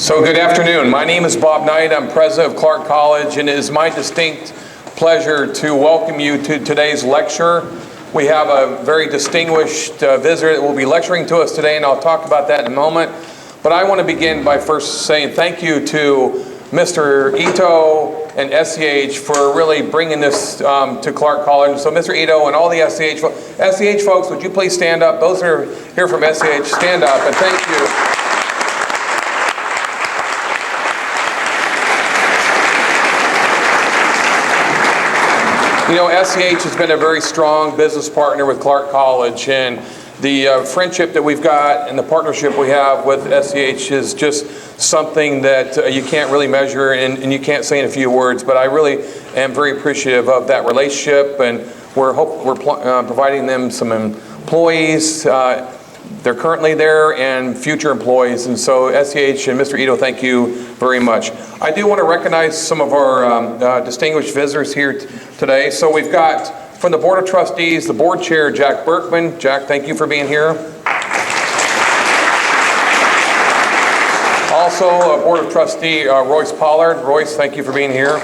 So good afternoon. My name is Bob Knight. I'm president of Clark College, and it is my distinct pleasure to welcome you to today's lecture. We have a very distinguished visitor that will be lecturing to us today, and I'll talk about that in a moment. But I want to begin by first saying thank you to Mr. Ito and SCH for really bringing this to Clark College. So Mr. Ito and all the SCH folks, would you please stand up? Those that are here from SCH, stand up, and thank you. You know, SCH has been a very strong business partner with Clark College, and the friendship that we've got and the partnership we have with SCH is just something that you can't really measure and you can't say in a few words, but I really am very appreciative of that relationship, and we're providing them some employees. They're currently there and future employees, and so SCH and Mr. Ito, thank you very much. I do want to recognize some of our distinguished visitors here today. So we've got from the Board of Trustees, the board chair, Jack Berkman. Jack, thank you for being here. Also, Board of Trustee Royce Pollard. Royce, thank you for being here.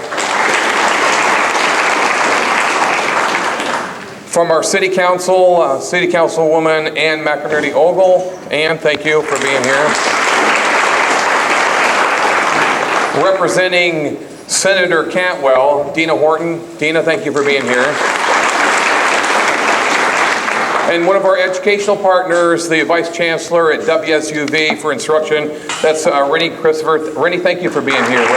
From our City Council, City Councilwoman Ann McInerney Ogle. Ann, thank you for being here. Representing Senator Cantwell, Dina Horton. Dina, thank you for being here. And one of our educational partners, the Vice Chancellor at WSUV for instruction, that's Rennie Christopher. Rennie, thank you for being here.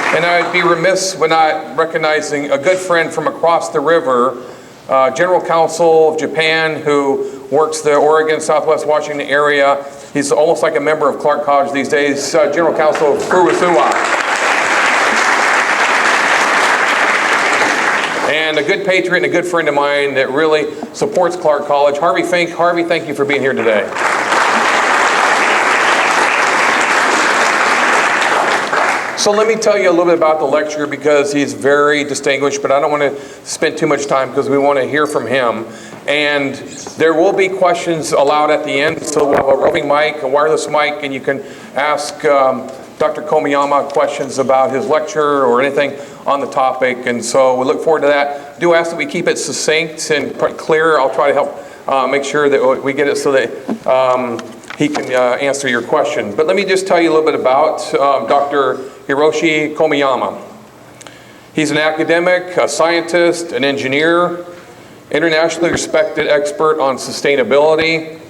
And I'd be remiss when not recognizing a good friend from across the river, General Counsel of Japan, who works the Oregon, Southwest Washington area. He's almost like a member of Clark College these days, General Counsel of Furusawa. And a good patriot and a good friend of mine that really supports Clark College, Harvey Fink. Harvey, thank you for being here today. So let me tell you a little bit about the lecturer because he's very distinguished, but I don't want to spend too much time because we want to hear from him. And there will be questions allowed at the end, so we'll have a roving mic, a wireless mic, and you can ask Dr. Komiyama questions about his lecture or anything on the topic, and so we look forward to that. Do ask that we keep it succinct and clear. I'll try to help make sure that we get it so that he can answer your question. But let me just tell you a little bit about Dr. Hiroshi Komiyama. He's an academic, a scientist, an engineer, internationally respected expert on sustainability.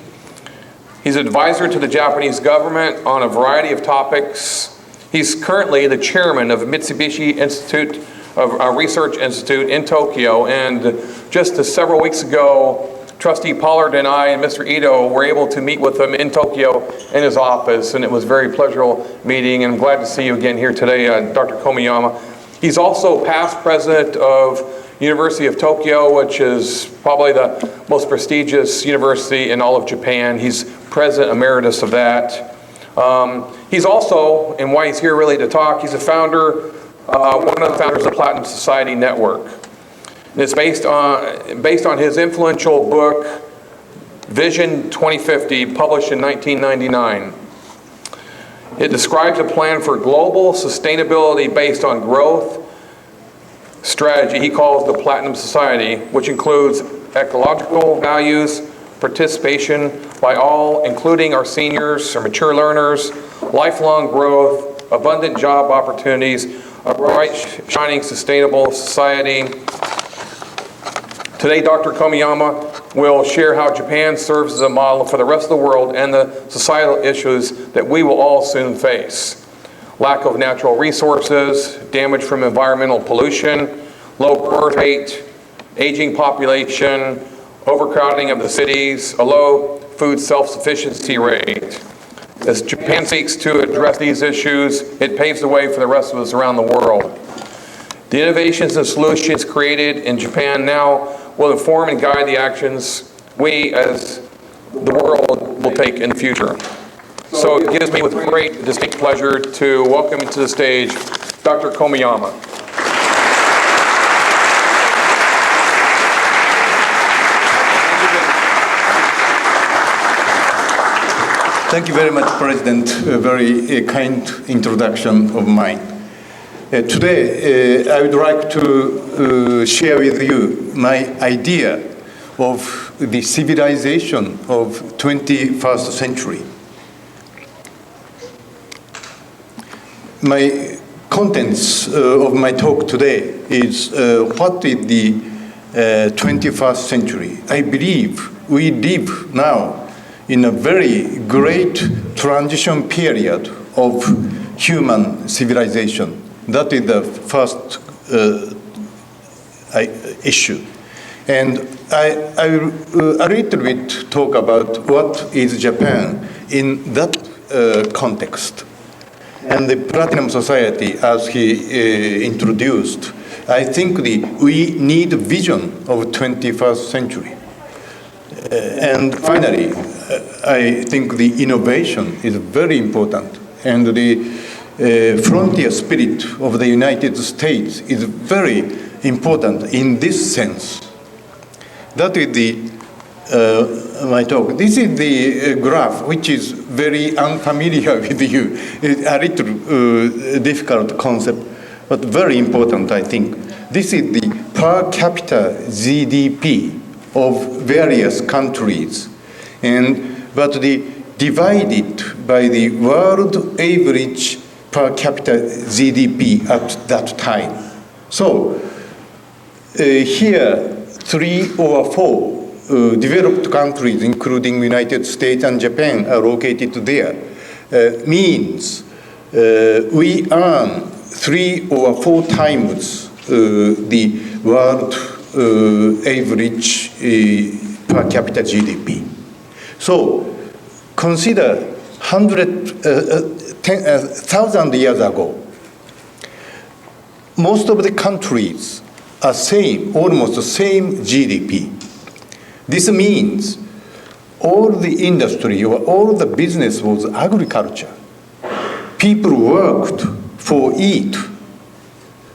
He's an advisor to the Japanese government on a variety of topics. He's currently the chairman of Mitsubishi Institute of Research Institute in Tokyo, and just several weeks ago, Trustee Pollard and I and Mr. Ito were able to meet with him in Tokyo in his office, and it was a very pleasurable meeting, and I'm glad to see you again here today, Dr. Komiyama. He's also past president of University of Tokyo, which is probably the most prestigious university in all of Japan. He's president emeritus of that. He's also, and why he's here really to talk, he's a founder, one of the founders of the Platinum Society Network. And it's based on his influential book, Vision 2050, published in 1999. It describes a plan for global sustainability based on growth strategy he calls the Platinum Society, which includes ecological values, participation by all, including our seniors, our mature learners, lifelong growth, abundant job opportunities, a bright, shining, sustainable society. Today, Dr. Komiyama will share how Japan serves as a model for the rest of the world and the societal issues that we will all soon face. Lack of natural resources, damage from environmental pollution, low birth rate, aging population, overcrowding of the cities, a low food self-sufficiency rate. As Japan seeks to address these issues, it paves the way for the rest of us around the world. The innovations and solutions created in Japan now will inform and guide the actions we as the world will take in the future. So it gives me with great distinct pleasure to welcome to the stage Dr. Komiyama. Thank you very much, President. A very kind introduction of mine. Today, I would like to share with you my idea of the civilization of 21st century. My contents of my talk today is what is the 21st century. I believe we live now in a very great transition period of human civilization. That is the first issue. And I will a little bit talk about what is Japan in that context. And the Platinum Society, as he introduced, I think we need a vision of 21st century. And finally, I think the innovation is very important, and the frontier spirit of the United States is very important in this sense. That is my talk. This is the graph, which is very unfamiliar with you. It's a little difficult concept, but very important, I think. This is the per capita GDP of various countries, but divided by the world average per capita GDP at that time. So here, 3 or 4 developed countries, including United States and Japan, are located there. Means we earn 3 or 4 times the world average per capita GDP. So consider 1,000 years ago, most of the countries are almost the same GDP. This means all the industry or all the business was agriculture. People worked for eat.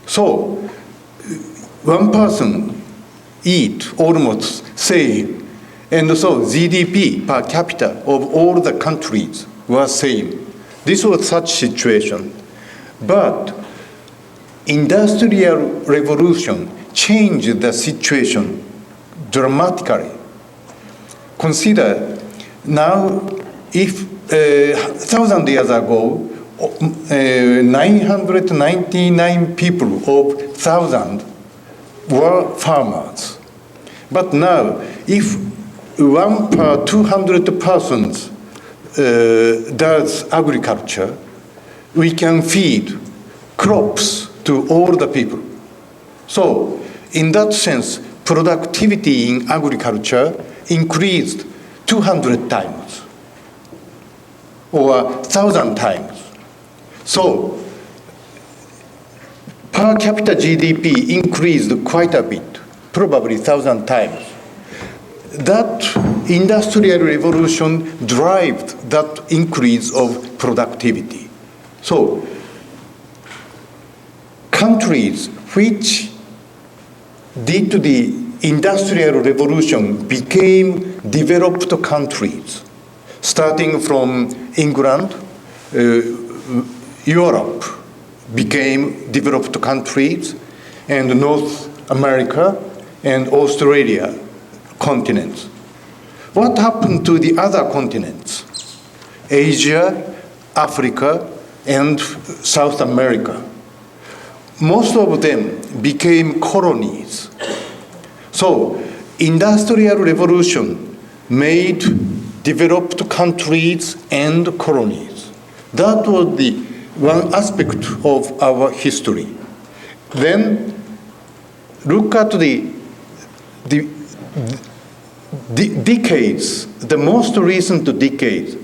So one person eat almost same. And so GDP per capita of all the countries was same. This was such situation. But Industrial Revolution changed the situation dramatically. Consider now if 1,000 years ago, 999 people of 1,000 were farmers. But now, if 1 per 200 persons does agriculture, we can feed crops to all the people. So, in that sense, productivity in agriculture increased 200 times or 1,000 times. So, per capita GDP increased quite a bit, probably 1,000 times. That industrial revolution drove that increase of productivity. So, countries which did the industrial revolution became developed countries, starting from England, Europe became developed countries, and North America and Australia continents. What happened to the other continents? Asia, Africa, and South America. Most of them became colonies. So, industrial revolution made developed countries and colonies. That was the one aspect of our history. Then, look at the decades, the most recent decades.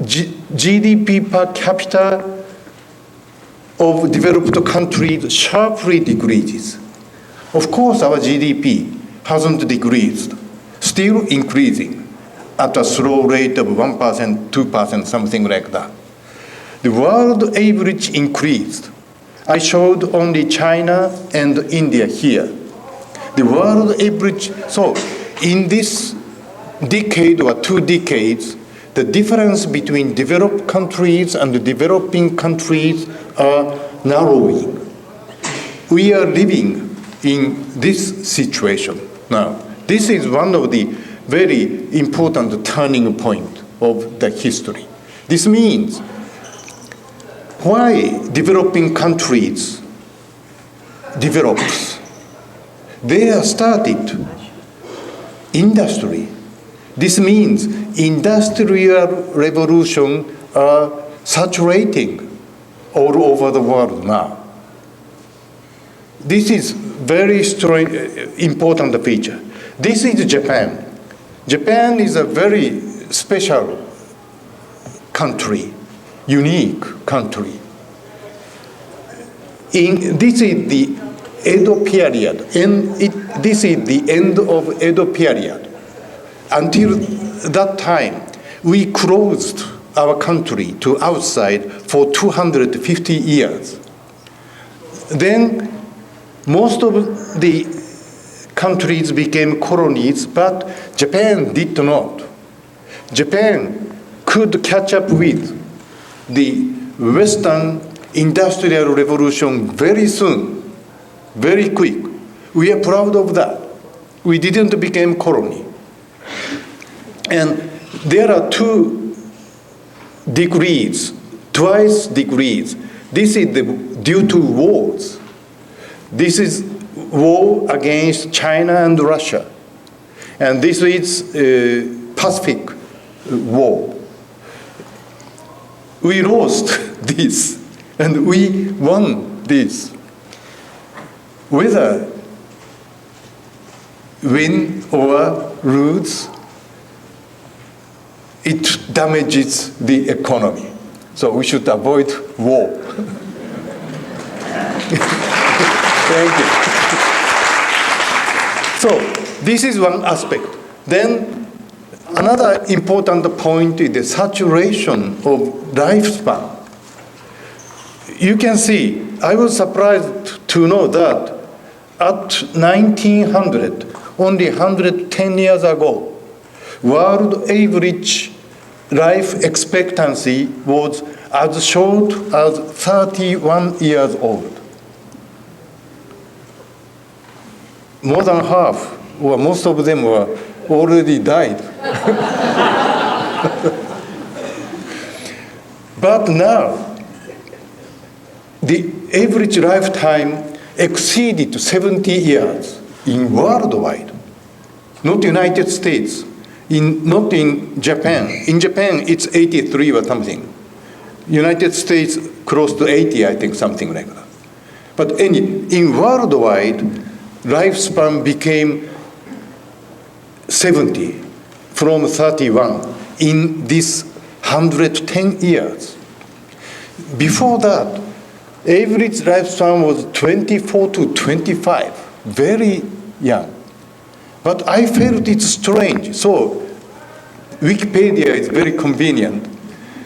GDP per capita of developed countries sharply decreases. Of course, our GDP hasn't decreased, still increasing at a slow rate of 1%, 2%, something like that. The world average increased. I showed only China and India here. The world average, so in this decade or 2 decades, the difference between developed countries and developing countries are narrowing. We are living in this situation now. This is one of the very important turning point of the history. This means why developing countries develops. They have started industry. This means industrial revolution are saturating all over the world now. This is very important feature. This is Japan. Japan is a very special country, unique country. This is the Edo period, and this is the end of Edo period. Until that time, we closed our country to outside for 250 years. Then most of the countries became colonies, but Japan did not. Japan could catch up with the Western industrial revolution very soon, very quick. We are proud of that. We didn't become colony. And there are two degrees, twice degrees. This is due to wars. This is war against China and Russia. And this is Pacific War. We lost this, and we won this. Whether win or lose, it damages the economy. So we should avoid war. Thank you. So this is one aspect. Then another important point is the saturation of lifespan. You can see, I was surprised to know that at 1900, only 110 years ago, world average life expectancy was as short as 31 years old. More than half, or most of them were already died. But now, the average lifetime exceeded 70 years in worldwide, not United States, not in Japan. In Japan, it's 83 or something. United States, close to 80, I think, something like that. But in worldwide, lifespan became 70 from 31 in this 110 years. Before that, average lifespan was 24 to 25, very young. But I felt it's strange. So Wikipedia is very convenient.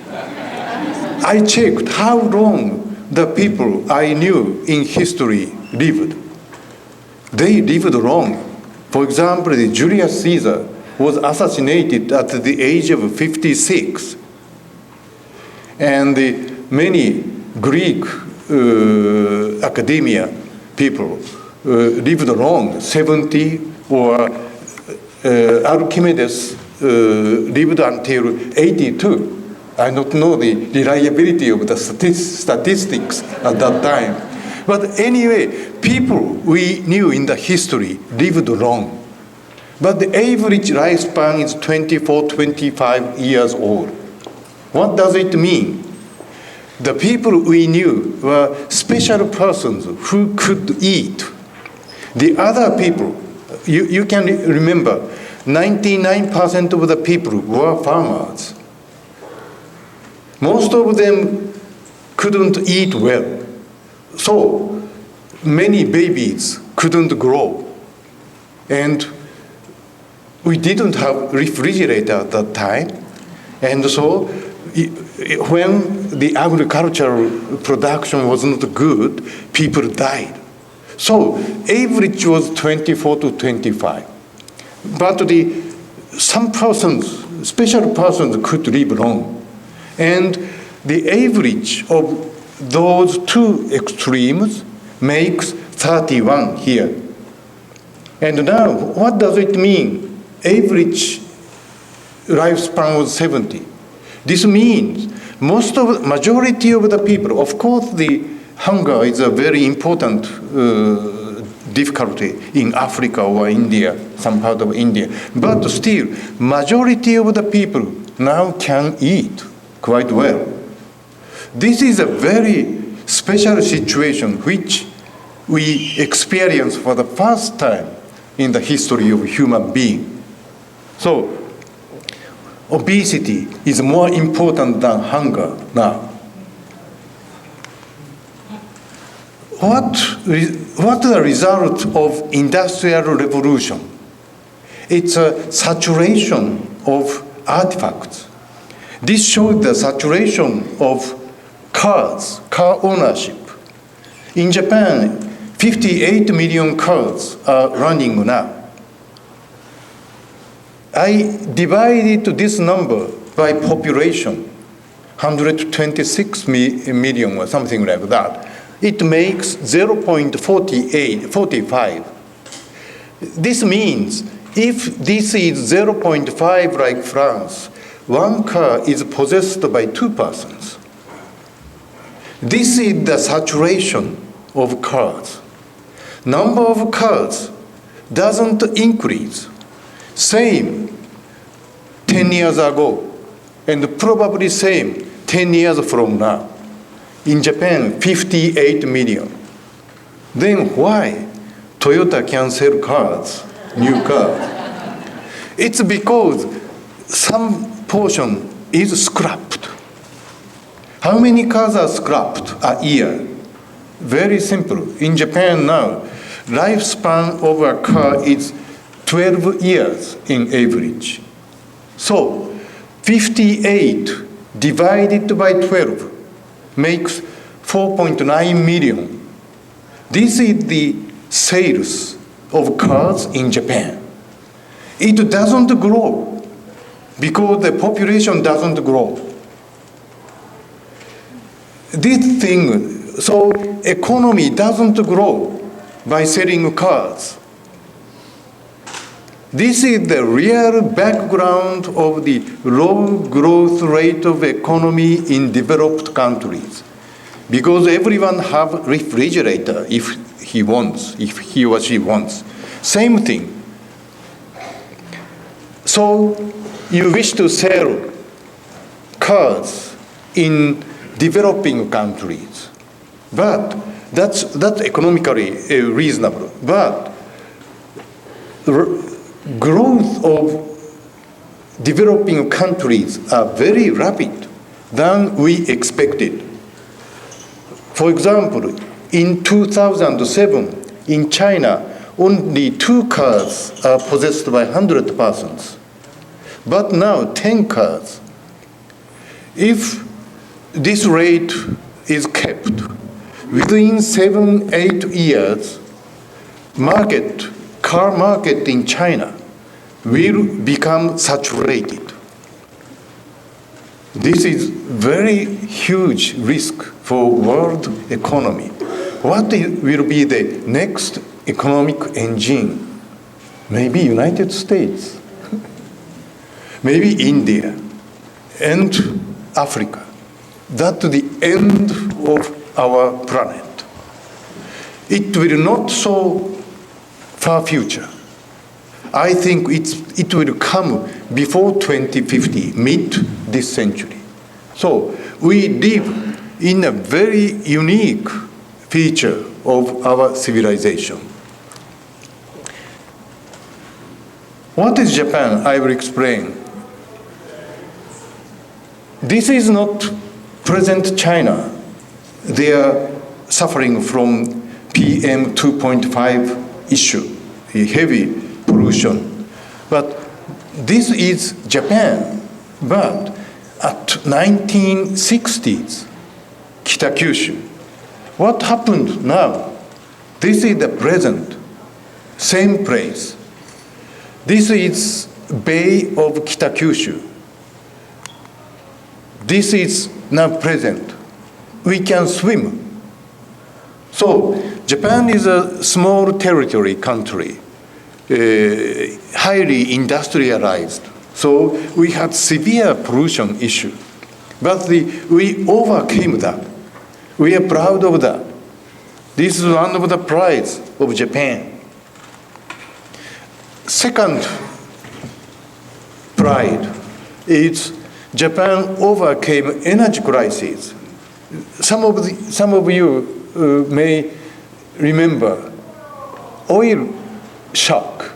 I checked how long the people I knew in history lived. They lived long. For example, Julius Caesar was assassinated at the age of 56. And many Greek academia people lived long, 70, or Archimedes lived until 82. I don't know the reliability of the statistics at that time. But anyway, people we knew in the history lived long. But the average lifespan is 24, 25 years old. What does it mean? The people we knew were special persons who could eat. The other people, you can remember, 99% of the people were farmers. Most of them couldn't eat well. So many babies couldn't grow. And we didn't have refrigerator at that time. And so when the agricultural production was not good, people died. So average was 24 to 25. But some persons special persons could live long. And the average of those two extremes makes 31 here. And now, what does it mean? Average lifespan was 70. This means majority of the people, of course, the hunger is a very important difficulty in Africa or India, some part of India. But still, majority of the people now can eat quite well. This is a very special situation which we experience for the first time in the history of human being. So, obesity is more important than hunger now. What the result of industrial revolution? It's a saturation of artifacts. This shows the saturation of cars, car ownership. In Japan, 58 million cars are running now. I divided this number by population, 126 million or something like that. It makes 0.45. This means if this is 0.5 like France, one car is possessed by two persons. This is the saturation of cars. Number of cars doesn't increase. Same 10 years ago, and probably same 10 years from now. In Japan, 58 million. Then why Toyota can sell cars, new cars? It's because some portion is scrapped. How many cars are scrapped a year? Very simple. In Japan now, lifespan of a car is 12 years in average. So 58 divided by 12 makes 4.9 million. This is the sales of cars in Japan. It doesn't grow because the population doesn't grow. This thing, so economy doesn't grow by selling cars. This is the real background of the low growth rate of economy in developed countries. Because everyone have refrigerator if he or she wants. Same thing. So you wish to sell cars in developing countries. But that's economically reasonable. But growth of developing countries are very rapid than we expected. For example, in 2007, in China, only 2 cars are possessed by 100 persons. But now 10 cars. If this rate is kept, within 7-8 years, car market in China will become saturated. This is very huge risk for world economy. What will be the next economic engine? Maybe United States, maybe India, and Africa. That's the end of our planet. It will not so far future. I think it will come before 2050, mid this century. So we live in a very unique feature of our civilization. What is Japan? I will explain. This is not present China. They are suffering from PM 2.5 issue, a heavy pollution. But this is Japan. But at 1960s, Kitakyushu. What happened now? This is the present, same place. This is Bay of Kitakyushu. this is now present. We can swim. So Japan is a small territory country, highly industrialized. So we had severe pollution issue. But we overcame that. We are proud of that. This is one of the prides of Japan. Second pride is Japan overcame energy crisis. Some of you may remember oil shock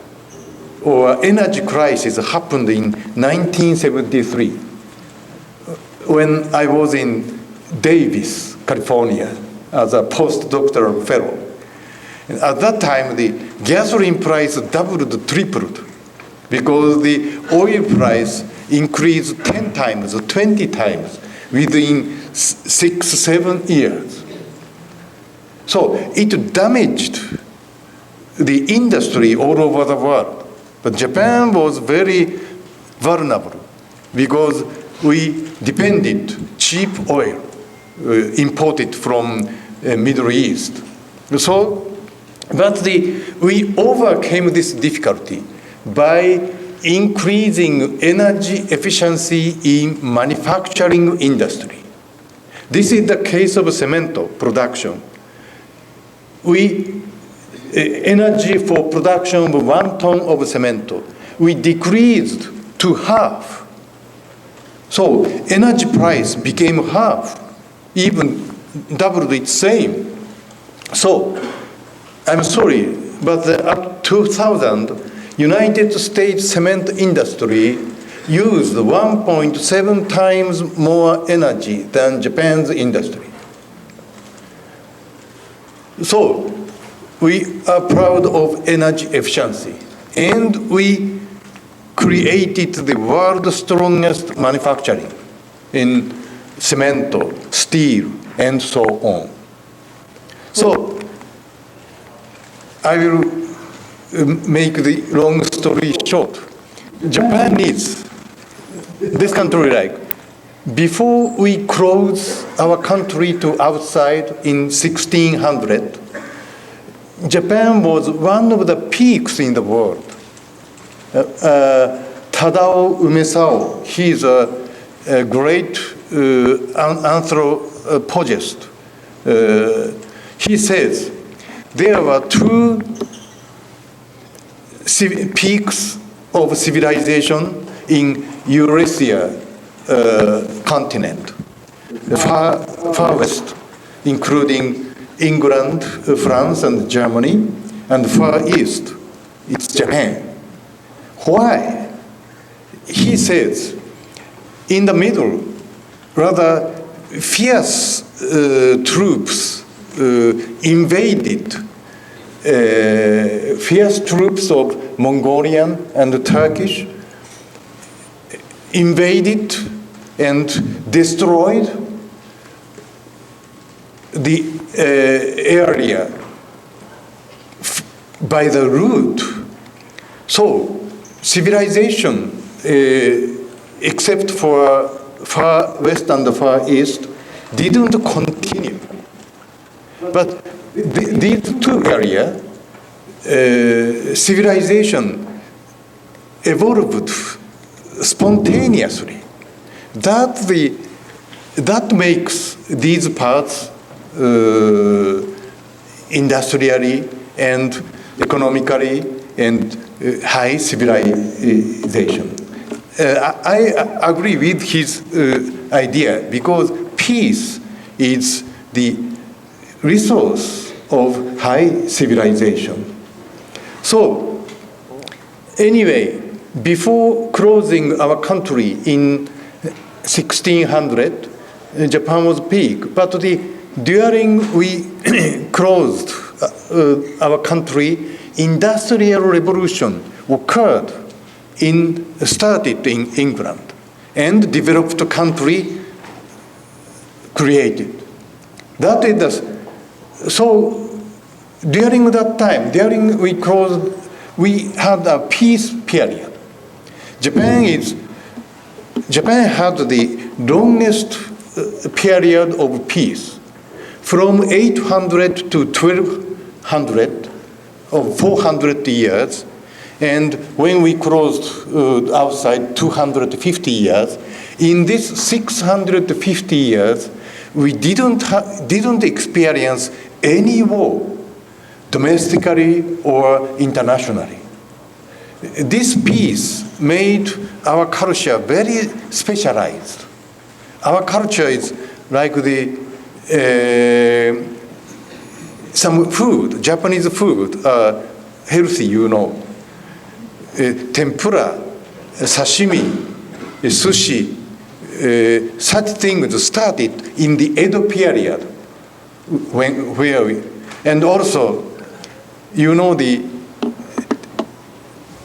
or energy crisis happened in 1973 when I was in Davis, California, as a postdoctoral fellow. And at that time, the gasoline price doubled, tripled, because the oil price increased 10 times or 20 times within 6-7 years. So it damaged the industry all over the world. But Japan was very vulnerable because we depended cheap oil imported from Middle East. So, but we overcame this difficulty by increasing energy efficiency in manufacturing industry. This is the case of cement production. Energy for production of 1 ton of cement, we decreased to half. So energy price became half, even doubled its same. So I'm sorry, but at 2000, United States cement industry used 1.7 times more energy than Japan's industry. So we are proud of energy efficiency, and we created the world's strongest manufacturing in cement, steel, and so on. So I will make the long story short. Japan needs this country like, before we close our country to outside in 1600, Japan was one of the peaks in the world. Tadao Umesao, he is a great anthropologist. He says there were 2 peaks of civilization in Eurasia continent, far west, including England, France, and Germany, and far east, it's Japan. Why? He says, in the middle, rather fierce troops invaded, fierce troops of Mongolian and Turkish invaded and destroyed the area by the root. So civilization, except for far west and the far east, didn't continue. But these 2 areas, civilization evolved spontaneously. That makes these parts industrially and economically and high civilization. I agree with his idea, because peace is the resource of high civilization. So anyway, before closing our country in 1600, Japan was peak. But during we closed our country, industrial revolution occurred started in England, and developed country created. That is so during that time, we had a peace period. Japan is Japan had the longest period of peace, from 800 to 1200, or 400 years, and when we closed outside 250 years, in this 650 years, we didn't experience any war, domestically or internationally. This peace made our culture very specialized. Our culture is like some food, Japanese food, healthy, you know. Tempura, sashimi, sushi, such things started in the Edo period, and also, you know, the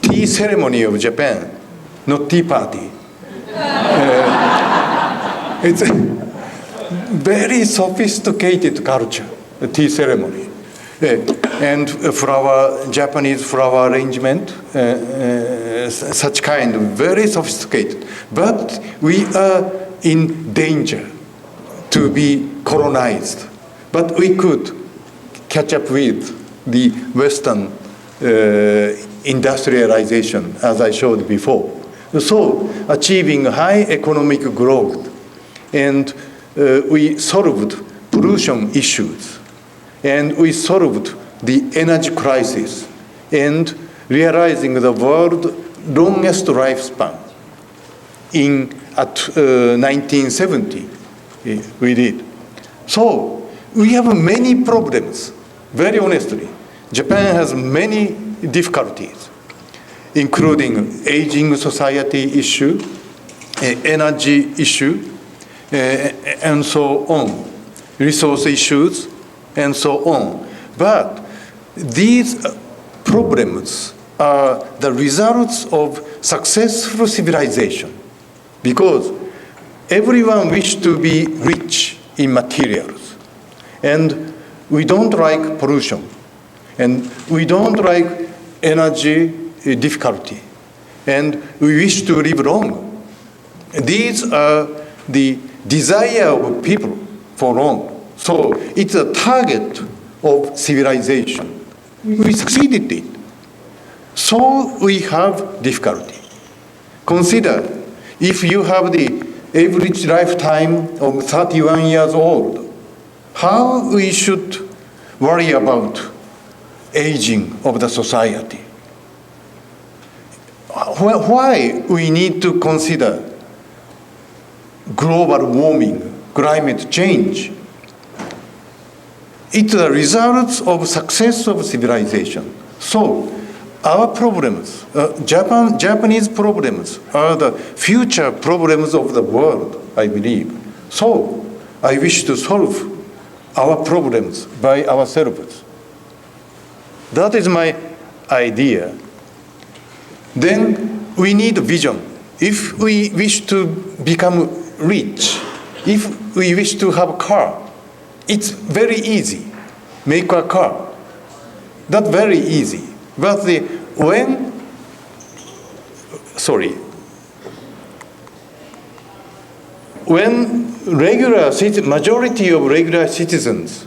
tea ceremony of Japan, not tea party. It's a very sophisticated culture, the tea ceremony. And Japanese flower arrangement, such kind, very sophisticated. But we are in danger to be colonized. But we could catch up with the Western industrialization, as I showed before. So, achieving high economic growth, and we solved pollution issues, and we solved the energy crisis, and realizing the world's longest lifespan at 1970, we did. So, we have many problems, very honestly. Japan has many difficulties, including aging society issue, energy issue, and so on, resource issues, and so on. But these problems are the results of successful civilization, because everyone wishes to be rich in materials, and we don't like pollution, and we don't like energy difficulty, and we wish to live long. These are the desire of people for long. So it's a target of civilization. We succeeded it. So we have difficulty. Consider if you have the average lifetime of 31 years old, how we should worry about aging of the society. Why we need to consider global warming, climate change? It's the results of success of civilization. So our problems, Japanese problems, are the future problems of the world, I believe. So I wish to solve our problems by ourselves. That is my idea. Then we need a vision. If we wish to become rich, if we wish to have a car, it's very easy. Make a car. That's very easy. But when majority of regular citizens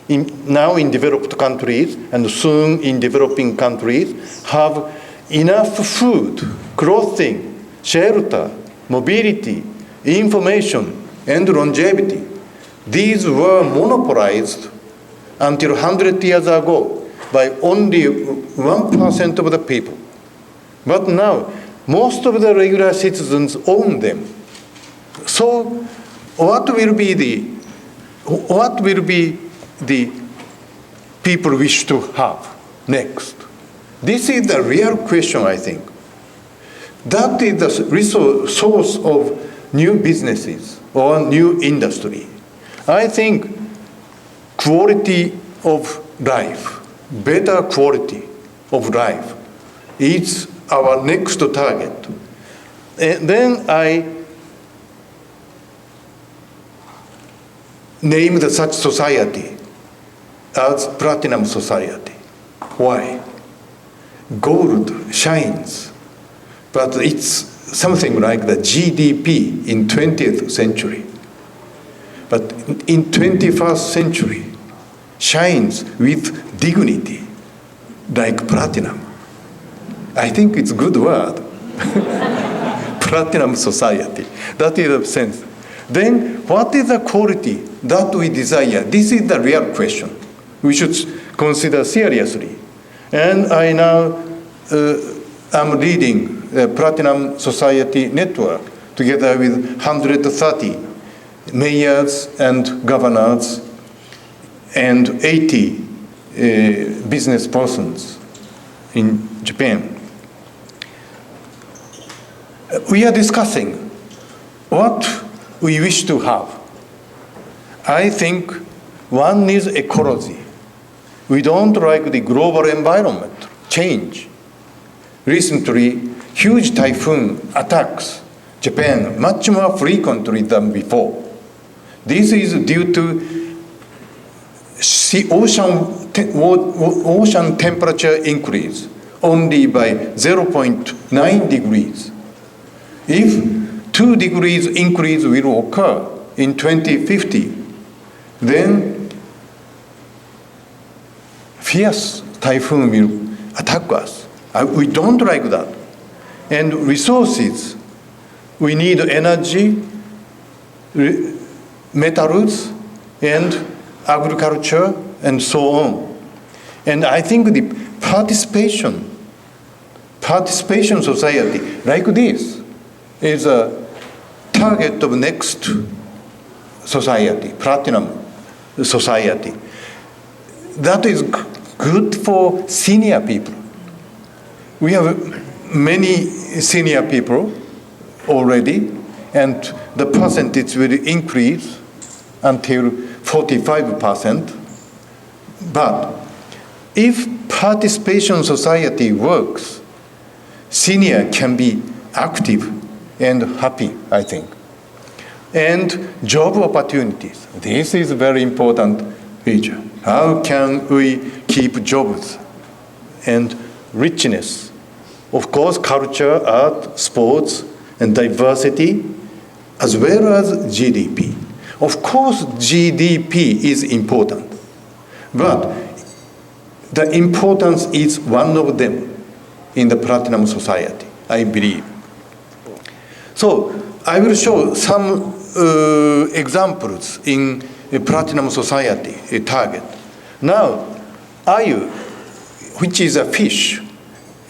now in developed countries and soon in developing countries have enough food, clothing, shelter, mobility, information, and longevity, these were monopolized until 100 years ago by only 1% of the people. But now, most of the regular citizens own them. So, what will be the people wish to have next? This is the real question, I think. That is the source of new businesses or new industry. I think quality of life, better quality of life, is our next target. And then I named such society as Platinum Society. Why? Gold shines, but its something like the GDP in 20th century. But in 21st century, shines with dignity, like platinum. I think it's a good word. Platinum society. That is the sense. Then what is the quality that we desire? This is the real question. We should consider seriously. And I now am leading the Platinum Society Network together with 130 mayors and governors and 80 business persons in Japan. We are discussing what we wish to have. I think one is ecology. We don't like the global environment change. Recently, huge typhoon attacks Japan much more frequently than before. This is due to ocean temperature increase only by 0.9 degrees. If 2 degrees increase will occur in 2050, then fierce typhoon will attack us. We don't like that. And resources, we need energy, metals, and agriculture, and so on. And I think the participation society like this is a target of next society, platinum society. That is good for senior people. We have many senior people already, and the percentage will increase until 45%. But if participation society works, senior can be active and happy, I think. And job opportunities. This is a very important feature. How can we keep jobs and richness? Of course, culture, art, sports, and diversity, as well as GDP. Of course, GDP is important, but the importance is one of them in the platinum society, I believe. So I will show some examples in a platinum society, a target. Now, ayu, which is a fish,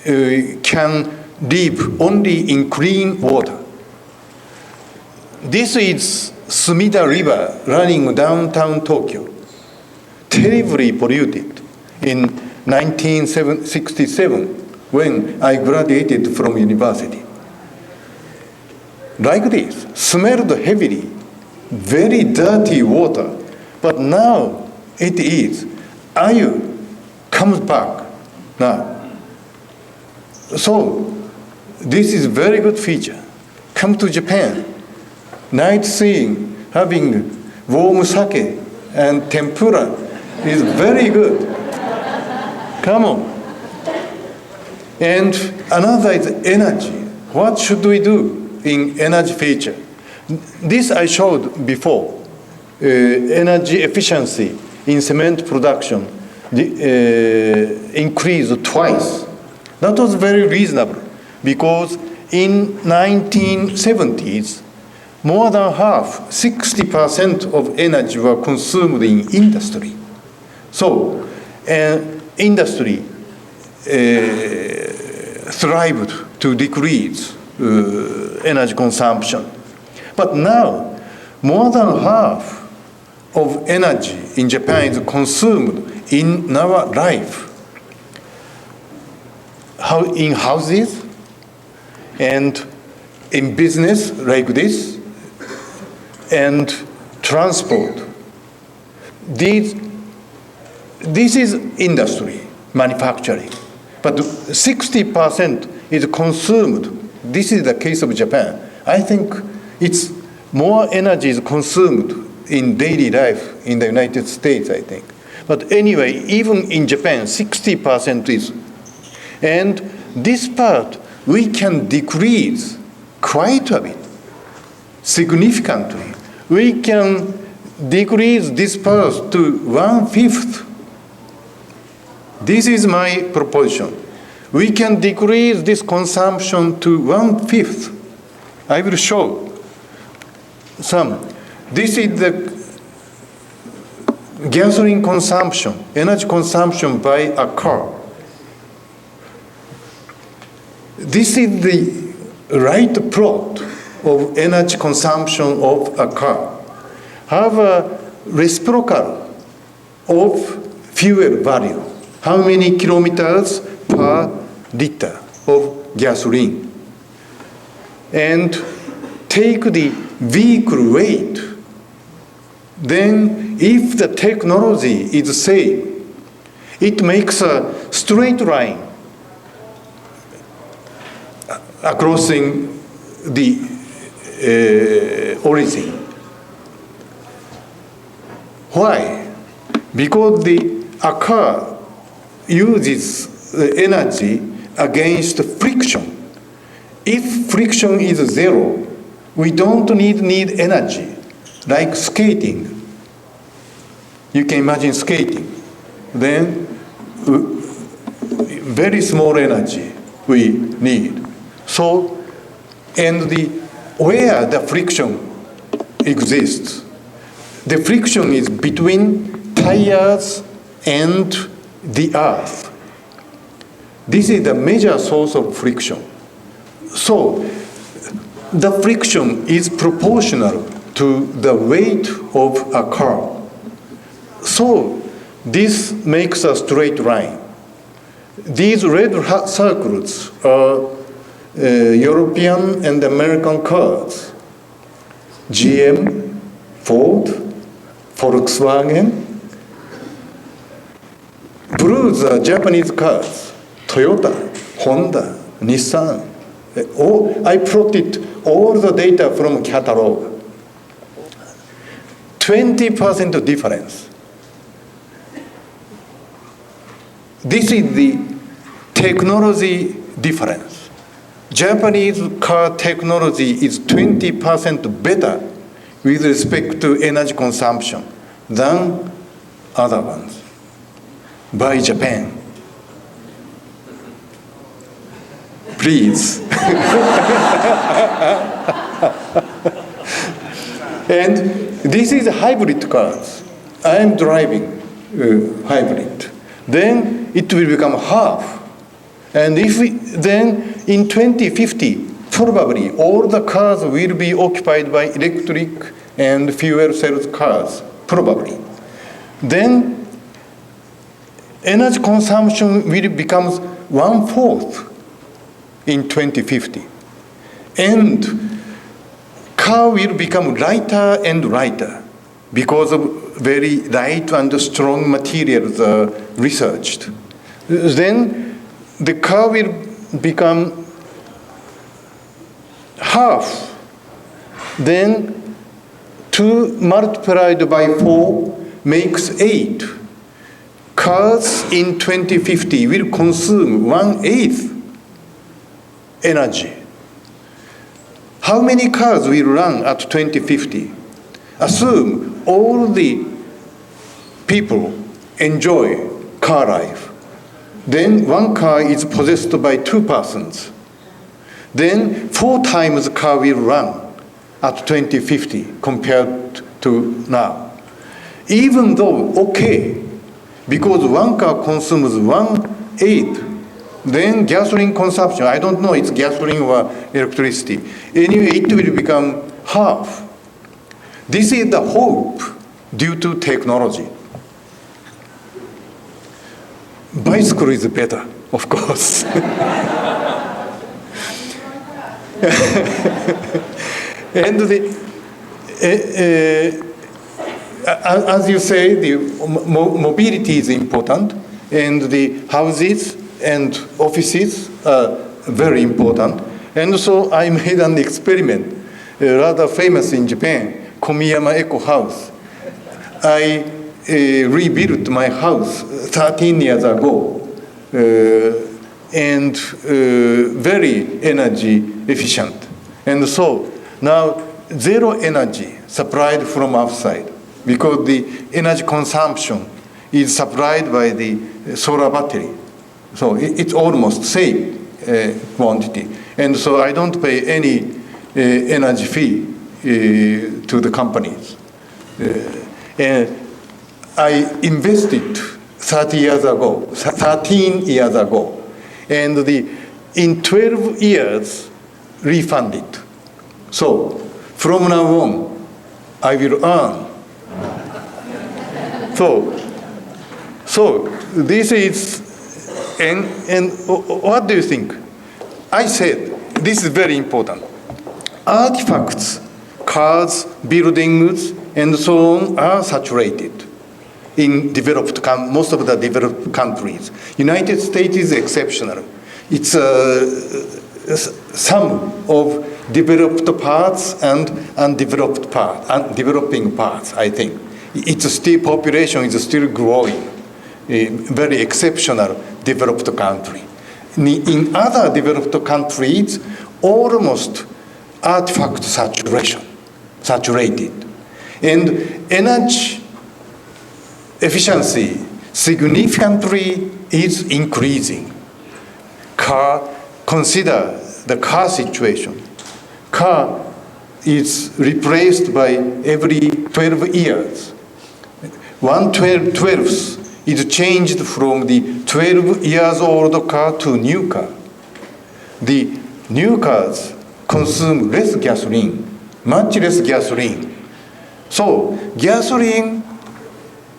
can live only in clean water. This is Sumida River running downtown Tokyo, terribly polluted in 1967 when I graduated from university. Like this, smelled heavily, very dirty water, but now it is. Ayu comes back now. So this is very good feature. Come to Japan, night seeing, having warm sake and tempura is very good. Come on. And another is energy. What should we do in energy feature? This I showed before. Energy efficiency in cement production increased twice. That was very reasonable because in 1970s, more than half, 60% of energy were consumed in industry. So industry thrived to decrease energy consumption. But now, more than half of energy in Japan is consumed in our life. In houses and in business like this, and transport. This is industry, manufacturing. But 60% is consumed. This is the case of Japan. I think it's more energy is consumed in daily life in the United States, I think. But anyway, even in Japan, 60% is. And this part, we can decrease quite a bit, significantly. We can decrease this part to 1/5. This is my proposition. We can decrease this consumption to 1/5. I will show some. This is the gasoline consumption, energy consumption by a car. This is the right plot of energy consumption of a car. Have a reciprocal of fuel value. How many kilometers per liter of gasoline? And take the vehicle weight. Then if the technology is the same, it makes a straight line crossing the origin. Why? Because a car uses energy against friction. If friction is zero, we don't need energy, like skating. You can imagine skating. Then very small energy we need. So, and where the friction exists, the friction is between tires and the earth. This is the major source of friction. So, the friction is proportional to the weight of a car. So, this makes a straight line. These red circles are European and American cars. GM, Ford, Volkswagen. Blues are Japanese cars. Toyota, Honda, Nissan. I plotted all the data from catalog. 20% difference. This is the technology difference. Japanese car technology is 20% better with respect to energy consumption than other ones by Japan. Please. And this is hybrid cars. I am driving hybrid. Then it will become half. And then in 2050, probably all the cars will be occupied by electric and fuel cell cars, probably. Then energy consumption will become 1/4 in 2050. And car will become lighter and lighter because of very light and strong materials are researched. Then the car will become half. Then 2 multiplied by 4 makes 8. Cars in 2050 will consume 1/8 energy. How many cars will run at 2050? Assume all the people enjoy car life. Then one car is possessed by 2 persons. Then 4 times the car will run at 2050 compared to now. Even though, okay, because one car consumes 1/8, then gasoline consumption, I don't know it's gasoline or electricity. Anyway, it will become half. This is the hope due to technology. Bicycle is better, of course. And as you say, the mobility is important, and the houses and offices are very important. And so I made an experiment, rather famous in Japan, Komiyama Eco House. I rebuilt my house 13 years ago, and very energy efficient. And so now zero energy supplied from outside because the energy consumption is supplied by the solar battery. So it's almost same quantity. And so I don't pay any energy fee to the companies. And I invested 13 years ago, and in 12 years, refunded. So from now on, I will earn. So this is, and what do you think? I said, this is very important. Artifacts, cars, buildings, and so on are saturated in most of the developed countries. United States is exceptional. It's a sum of developed parts and undeveloped parts, developing parts, I think. Its still population is still growing, a very exceptional developed country. In other developed countries, almost artifact saturated. And energy efficiency significantly is increasing. Consider the car situation. Car is replaced by every 12 years. 1/12 is changed from the 12 years old car to new car. The new cars consume less gasoline, much less gasoline. So gasoline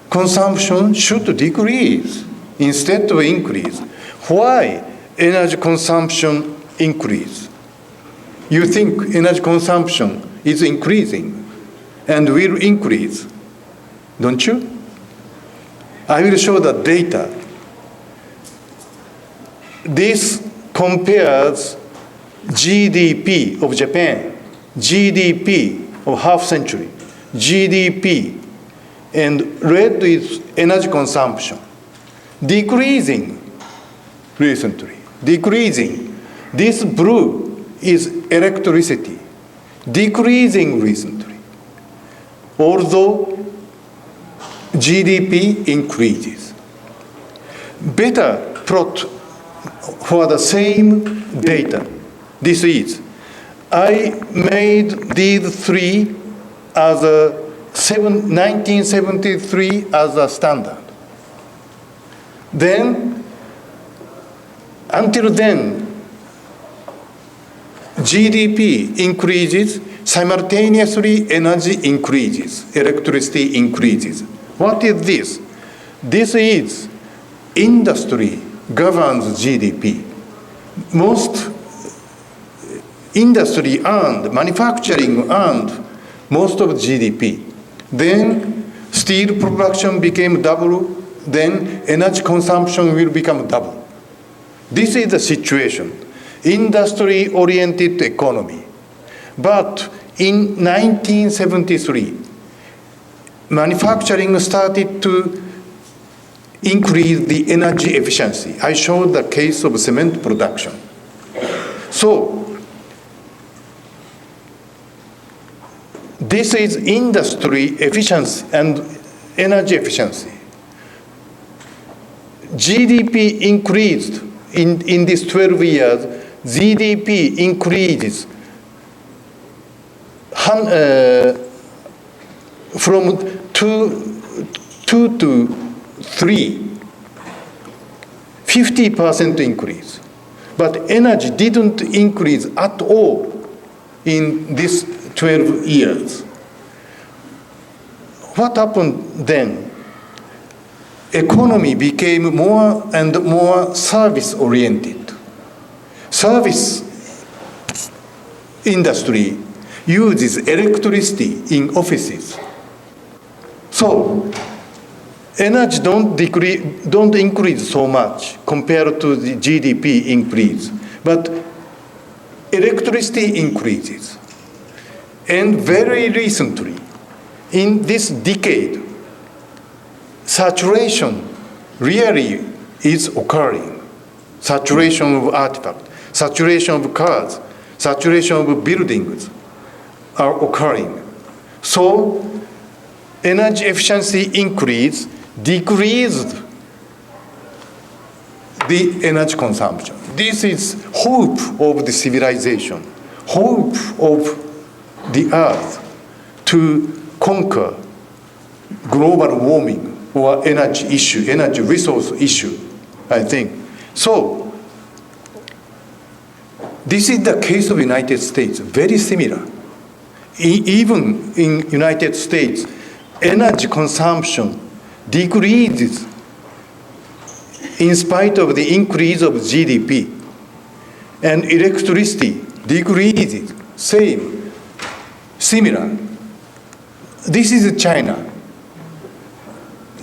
consumption should decrease instead of increase. Why energy consumption increase? You think energy consumption is increasing and will increase, don't you? I will show the data. This compares GDP of Japan, GDP of half century, GDP, and red is energy consumption, decreasing recently, decreasing. This blue is electricity, decreasing recently, although GDP increases. Better plot for the same data. This is, I made these three as a 1973 as a standard. Then, until then, GDP increases, simultaneously energy increases, electricity increases. What is this? This is industry governs GDP. Most industry earned, manufacturing earned most of GDP. Then steel production became double, then energy consumption will become double. This is the situation, industry-oriented economy. But in 1973, manufacturing started to increase the energy efficiency. I showed the case of cement production. So, this is industry efficiency and energy efficiency. GDP increased in these 12 years. GDP increases from 2 to 3, 50% increase. But energy didn't increase at all in this 12 years. What happened then? Economy became more and more service-oriented. Service industry uses electricity in offices. So energy don't increase so much compared to the GDP increase, but electricity increases. And very recently, in this decade, saturation really is occurring. Saturation of artifacts, saturation of cars, saturation of buildings are occurring. So energy efficiency increase decreased the energy consumption. This is hope of the civilization, hope of the earth to conquer global warming or energy issue, energy resource issue, I think. So this is the case of United States, very similar. Even in United States, energy consumption decreases in spite of the increase of GDP. And electricity decreases, same, similar. This is China.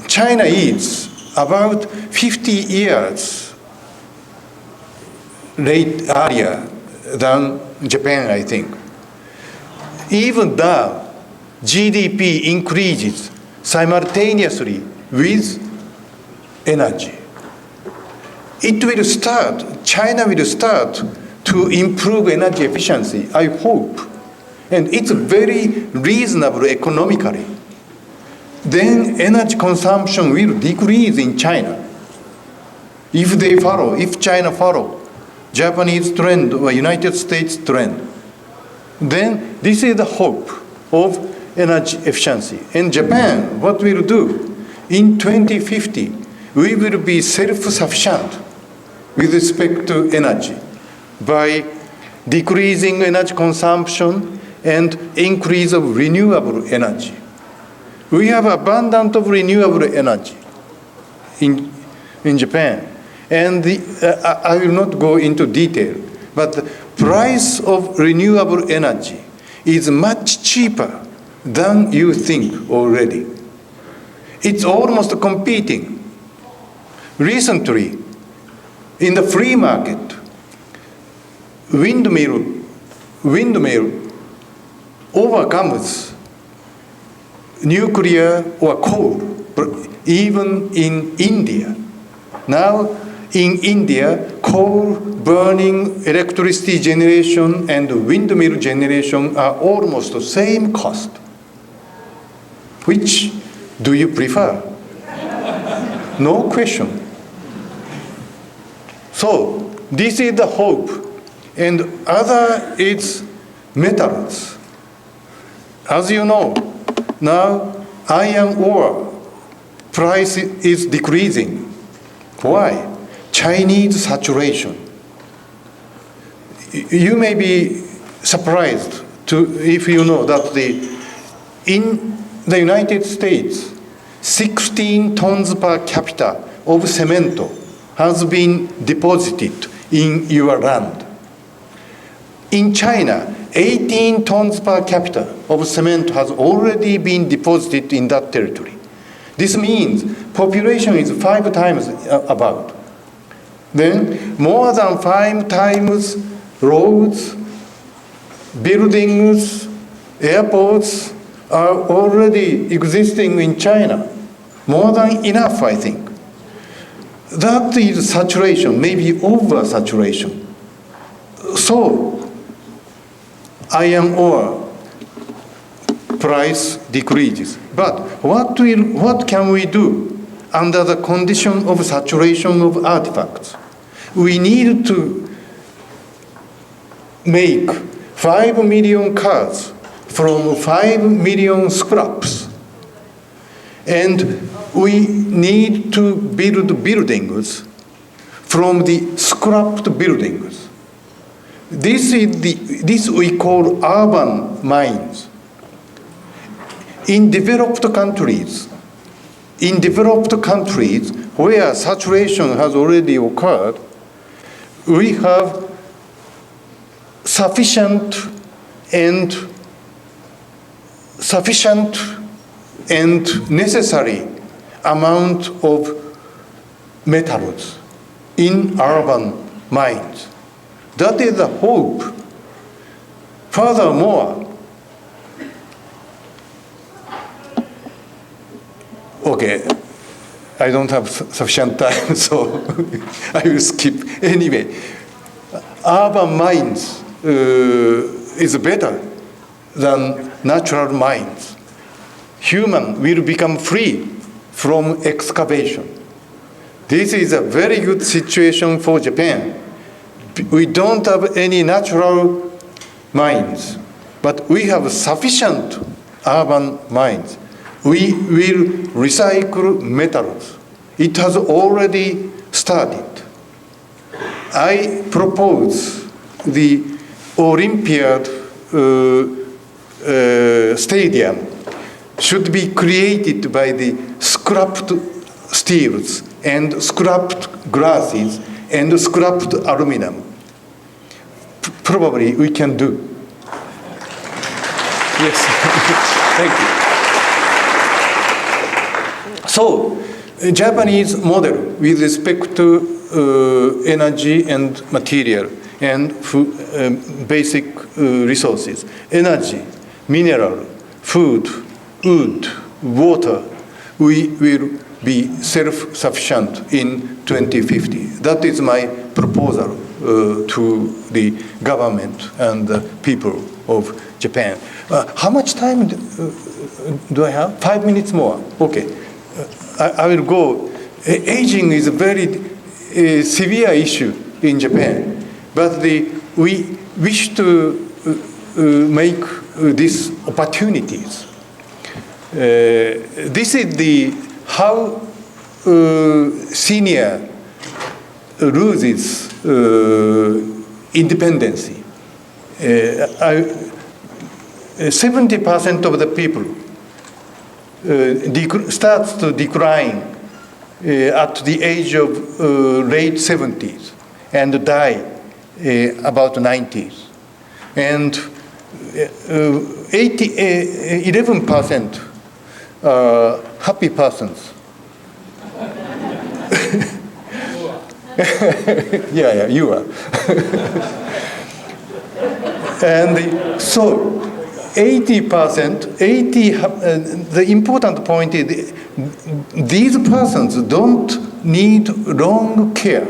China is about 50 years earlier than Japan, I think. Even though GDP increases simultaneously with energy, it will start, China will start to improve energy efficiency, I hope. And it's very reasonable economically. Then energy consumption will decrease in China. If they follow, if China follow Japanese trend or United States trend, then this is the hope of energy efficiency. In Japan, what we'll do, in 2050, we will be self-sufficient with respect to energy by decreasing energy consumption and increase of renewable energy. We have abundance of renewable energy in Japan. And I will not go into detail, but the price of renewable energy is much cheaper than you think already. It's almost competing. Recently, in the free market, windmill overcomes nuclear or coal, even in India. Now, in India, coal burning electricity generation and windmill generation are almost the same cost. Which do you prefer? No question. So, this is the hope. And other is metals. As you know, now iron ore price is decreasing. Why? Chinese saturation. You may be surprised if you know that in the United States, 16 tons per capita of cement has been deposited in your land. In China, 18 tons per capita of cement has already been deposited in that territory. This means population is 5 times about. Then more than 5 times roads, buildings, airports are already existing in China. More than enough, I think. That is saturation, maybe oversaturation. So, iron ore price decreases. But what can we do under the condition of saturation of artifacts? We need to make 5 million cars from 5 million scraps. And we need to build buildings from the scrapped buildings. This we call urban mines. In developed countries where saturation has already occurred, we have sufficient and necessary amount of metals in urban mines. That is the hope. Furthermore, okay, I don't have sufficient time, so I will skip. Anyway, urban mines is better than natural mines. Human will become free from excavation. This is a very good situation for Japan. We don't have any natural mines, but we have sufficient urban mines. We will recycle metals. It has already started. I propose the Olympiad stadium should be created by the scrapped steels and scrapped glasses and scrapped aluminum. Probably we can do. Yes. Thank you. So, Japanese model with respect to energy and material and basic resources, energy, mineral, food, wood, water, we will be self-sufficient in 2050. That is my proposal to the government and the people of Japan. How much time do I have? 5 minutes more. Okay. I will go. Aging is a very severe issue in Japan, but we wish to make these opportunities. This is how senior loses independence. 70% of the people starts to decline at the age of late 70s and die about 90s. And 11% are happy persons. Yeah, you are. And so 80%, the important point is these persons don't need long care.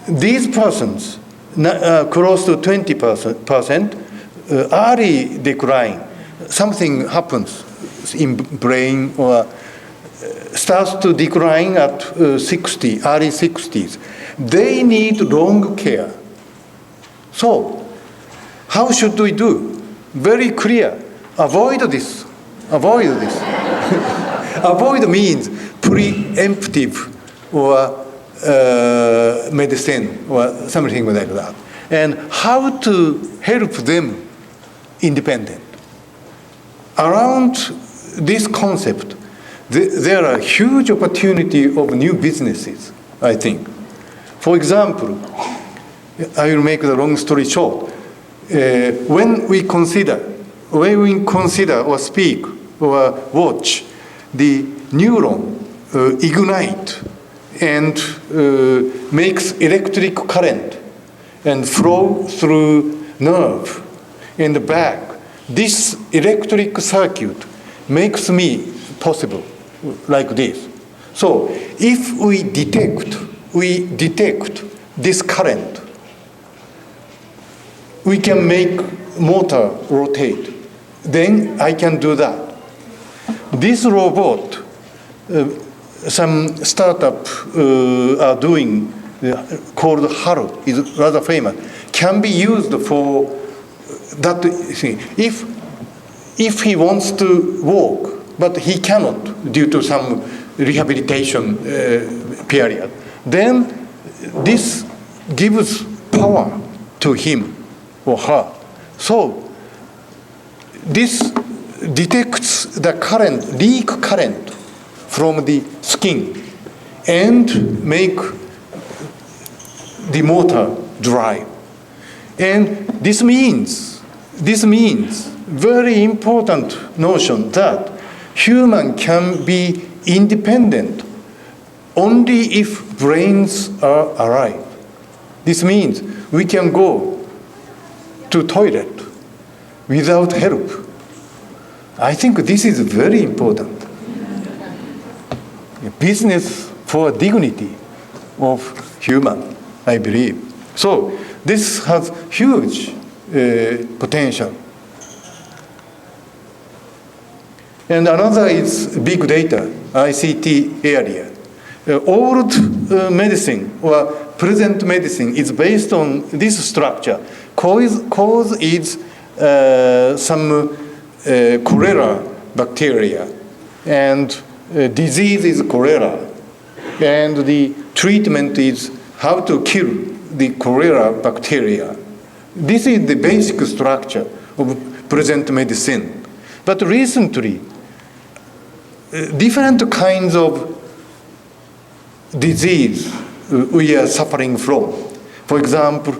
These persons, close to 20%, early decline. Something happens in brain or starts to decline at early 60s. They need long care. So, how should we do? Very clear. Avoid this. Avoid this. Avoid means preemptive or medicine or something like that. And how to help them independent. Around this concept, there are huge opportunity of new businesses, I think. For example, I will make the long story short. When we consider or speak or watch the neuron ignite and makes electric current and flow through nerve in the back, this electric circuit makes me possible like this. So if we detect this current, we can make motor rotate. Then I can do that. This robot, some startup are doing, called Haro, is rather famous, can be used for that thing. If he wants to walk, but he cannot due to some rehabilitation period, then this gives power to him or her. So this detects the current, leak current from the skin and make the motor drive. And this means very important notion that human can be independent only if brains are alive. This means we can go to toilet without help. I think this is very important. A business for dignity of human, I believe. So This has huge potential. And another is big data, ICT area. Old medicine or present medicine is based on this structure. Cause is some cholera bacteria, and disease is cholera, and the treatment is how to kill the cholera bacteria. This is the basic structure of present medicine. But recently, different kinds of disease we are suffering from. For example,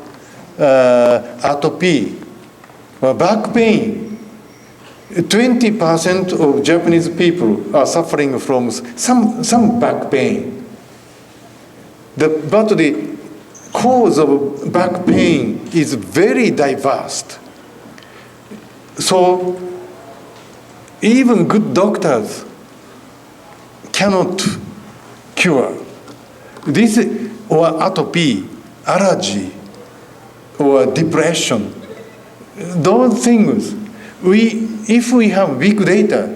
atopy or back pain. 20% of Japanese people are suffering from some back pain. But the cause of back pain is very diverse. So even good doctors cannot cure this, or atopy, allergy, or depression. Those things, if we have big data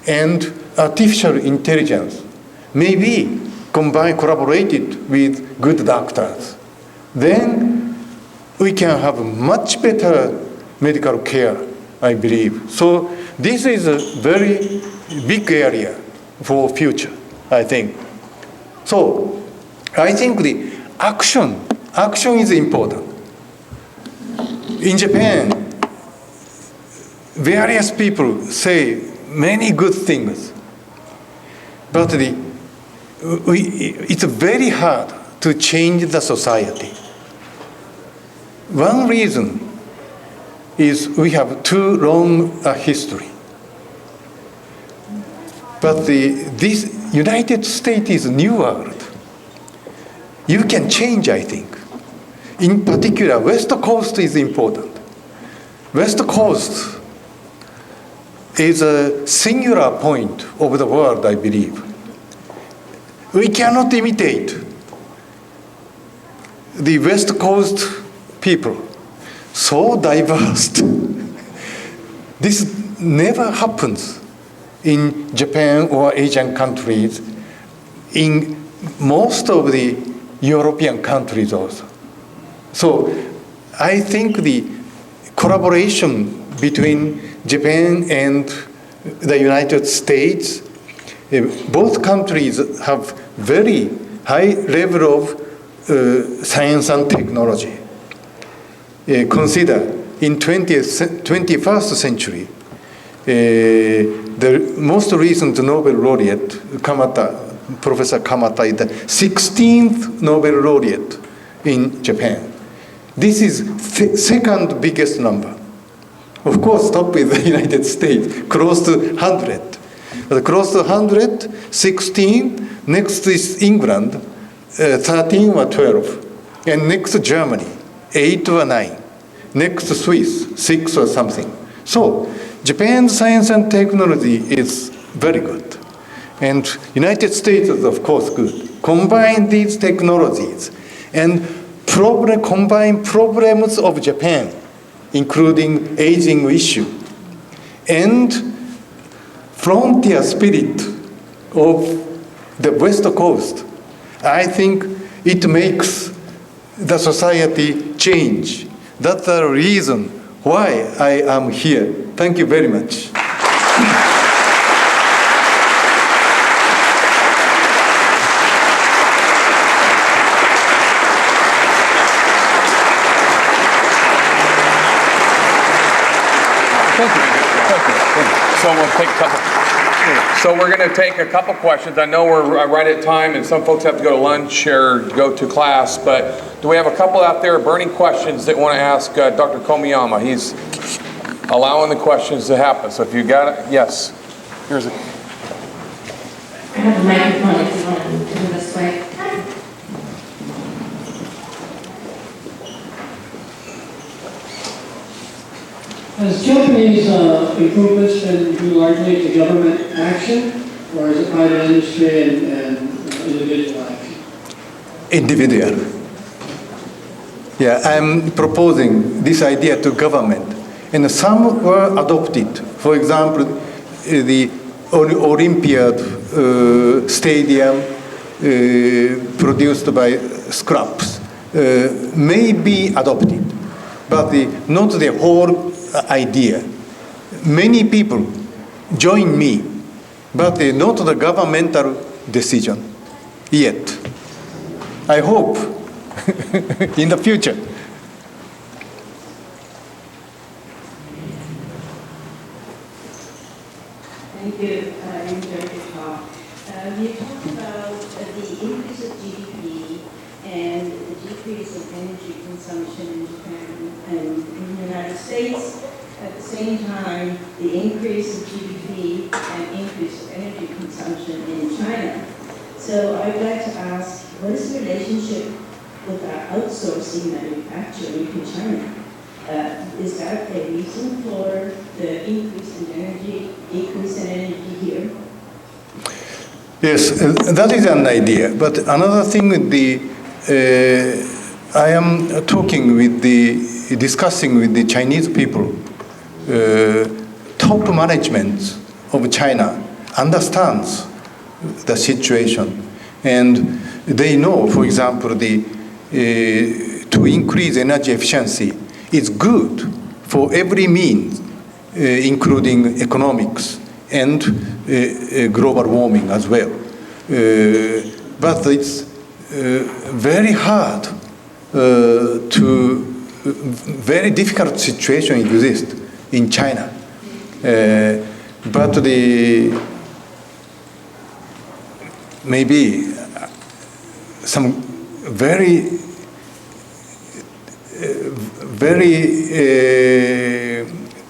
and artificial intelligence, maybe collaborated with good doctors, then we can have much better medical care, I believe. So this is a very big area for future, I think. So I think the action is important. In Japan, various people say many good things, but it's very hard to change the society. One reason is we have too long a history. But this United States is a new world. You can change, I think. In particular, West Coast is important. West Coast is a singular point of the world, I believe. We cannot imitate the West Coast people, so diverse. This never happens in Japan or Asian countries, in most of the European countries also. So I think the collaboration between Japan and the United States, both countries have very high level of science and technology. Consider in 21st century, the most recent Nobel laureate, Professor Kamata, is the 16th Nobel laureate in Japan. This is second biggest number. Of course, top is the United States, close to 100. But close to 100, 16, next is England, 13 or 12. And next Germany, 8 or 9. Next Swiss, 6 or something. So Japan's science and technology is very good. And United States is, of course, good. Combine these technologies and combine problems of Japan, including aging issue, and frontier spirit of the West Coast. I think it makes the society change. That's the reason why I am here. Thank you very much. Thank you. So we'll take a couple. So we're going to take a couple questions. I know we're right at time, and some folks have to go to lunch or go to class. But do we have a couple out there burning questions that want to ask Dr. Komiyama? He's allowing the questions to happen. So if you got it, yes. Here's a. I have a microphone if you want to do this way. Has Japanese improvements been due largely to government action, or is it private industry and individual action? Individual. Yeah, I'm proposing this idea to government, and some were adopted. For example, the Olympiad stadium produced by scraps may be adopted, but not the whole idea. Many people join me, but not the governmental decision yet. I hope in the future. Thank you. I enjoyed your talk. You talked about the increase of GDP and the decrease of energy consumption in Japan and in the United States. At the same time, the increase of GDP and increase of energy consumption in China. So I'd like to ask, what is the relationship with outsourcing manufacturing in China? Is that a reason for the increase in energy, decrease in energy here? Yes, that is an idea. But another thing with I am discussing with the Chinese people. Top management of China understands the situation, and they know, for example, to increase energy efficiency is good for every means, including economics and global warming as well. But it's very hard very difficult situation exists in China. But maybe some very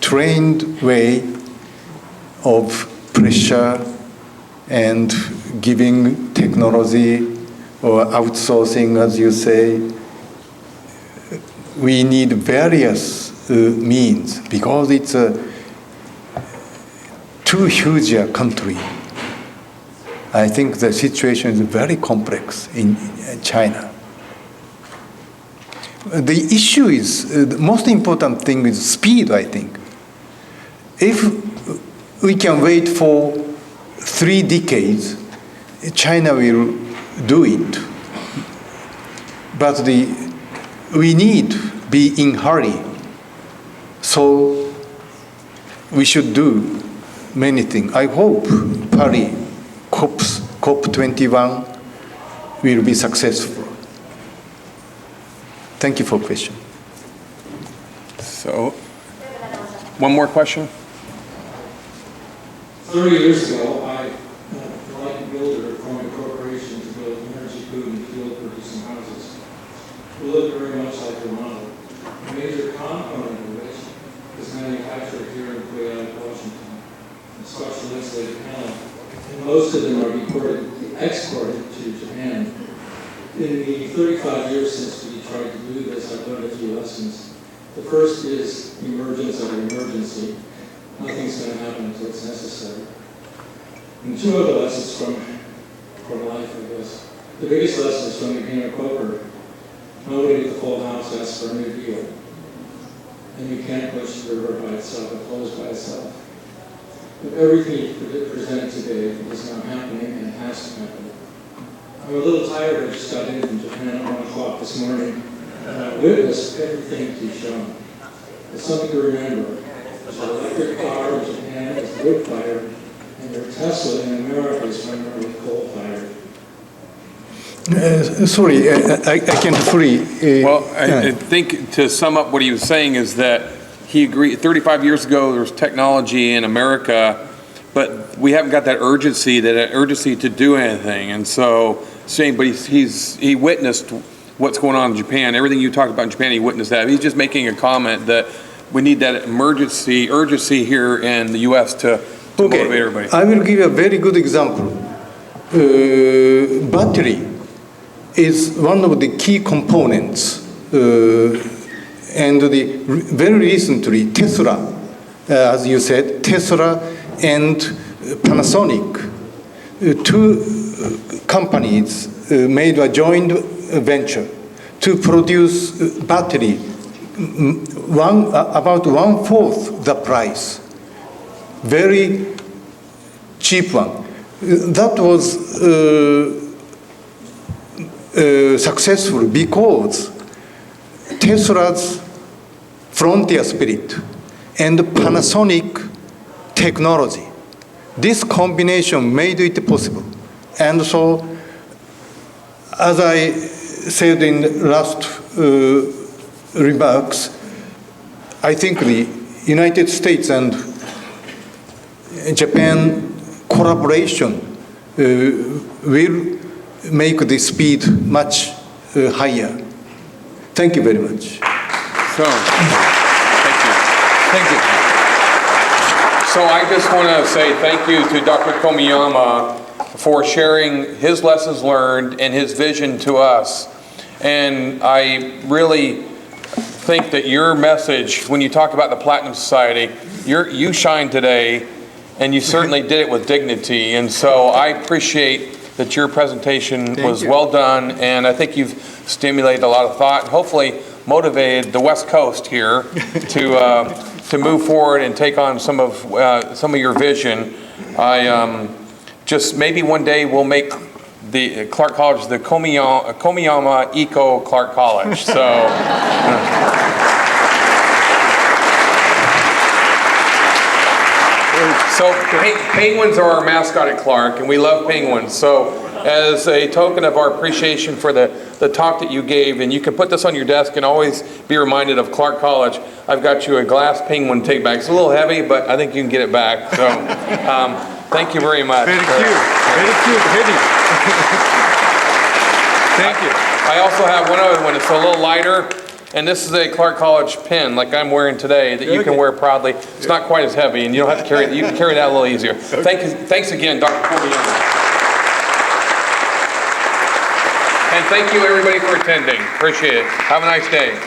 trained way of pressure and giving technology or outsourcing, as you say. We need various means because it's a too huge a country. I think the situation is very complex in China. The issue is, the most important thing is speed, I think. If we can wait for 3 decades, China will do it. But we need be in hurry. So we should do many things. I hope Paris COP21 will be successful. Thank you for the question. So, one more question? 30 years ago, I, like a builder, formed a corporation to build energy, food, and fuel-producing houses. We look very much like your model. A major component of which is manufactured here in Laureate, Washington. A structural insulated panel. And most of them are exported to Japan. In the 35 years since we tried to do this, I've learned a few lessons. The first is emergence of an emergency. Nothing's going to happen until it's necessary. And 2 other lessons from life, I guess. The biggest lesson is from being a Quaker. Nobody at the full house asks for a new deal. And you can't push the river by itself, it flows by itself. But everything you present today is now happening and has to happen. I'm a little tired. I just got in from Japan at 1 o'clock this morning, and I witnessed everything you've shown. It's something to remember. There's an electric car in Japan, it's wood-fired, and your Tesla in America is primarily coal-fired. Sorry, I can't fully... Well, I think to sum up what he was saying is that he agreed, 35 years ago there was technology in America, but we haven't got that urgency to do anything. And so, saying, but he witnessed what's going on in Japan. Everything you talked about in Japan, he witnessed that. He's just making a comment that we need that urgency here in the U.S. to motivate everybody. I will give you a very good example. Battery is one of the key components. And very recently, Tesla, as you said, Tesla and Panasonic, 2 companies made a joint venture to produce battery about 1/4 the price. Very cheap one. That was successful because Tesla's frontier spirit and Panasonic technology. This combination made it possible. And so, as I said in the last remarks, I think the United States and Japan collaboration will make the speed much higher. Thank you very much. So, thank you. Thank you. So I just want to say thank you to Dr. Komiyama for sharing his lessons learned and his vision to us. And I really think that your message, when you talk about the Platinum Society, you shine today, and you certainly did it with dignity. And so I appreciate that your presentation was well done, and I think you've stimulated a lot of thought, and hopefully motivated the West Coast here to move forward and take on some of your vision. Just maybe one day we'll make the Clark College the Komiyama Eco Clark College. So. So penguins are our mascot at Clark, and we love penguins. So as a token of our appreciation for the talk that you gave, and you can put this on your desk and always be reminded of Clark College, I've got you a glass penguin take back. It's a little heavy, but I think you can get it back. So thank you very much. Very cute. Very cute. Heavy. Thank you. I also have one other one. It's a little lighter. And this is a Clark College pin, like I'm wearing today, that you can wear proudly. It's not quite as heavy, and you don't have to carry it. You can carry that a little easier. Thanks again, Dr. Komiyama. And thank you, everybody, for attending. Appreciate it. Have a nice day.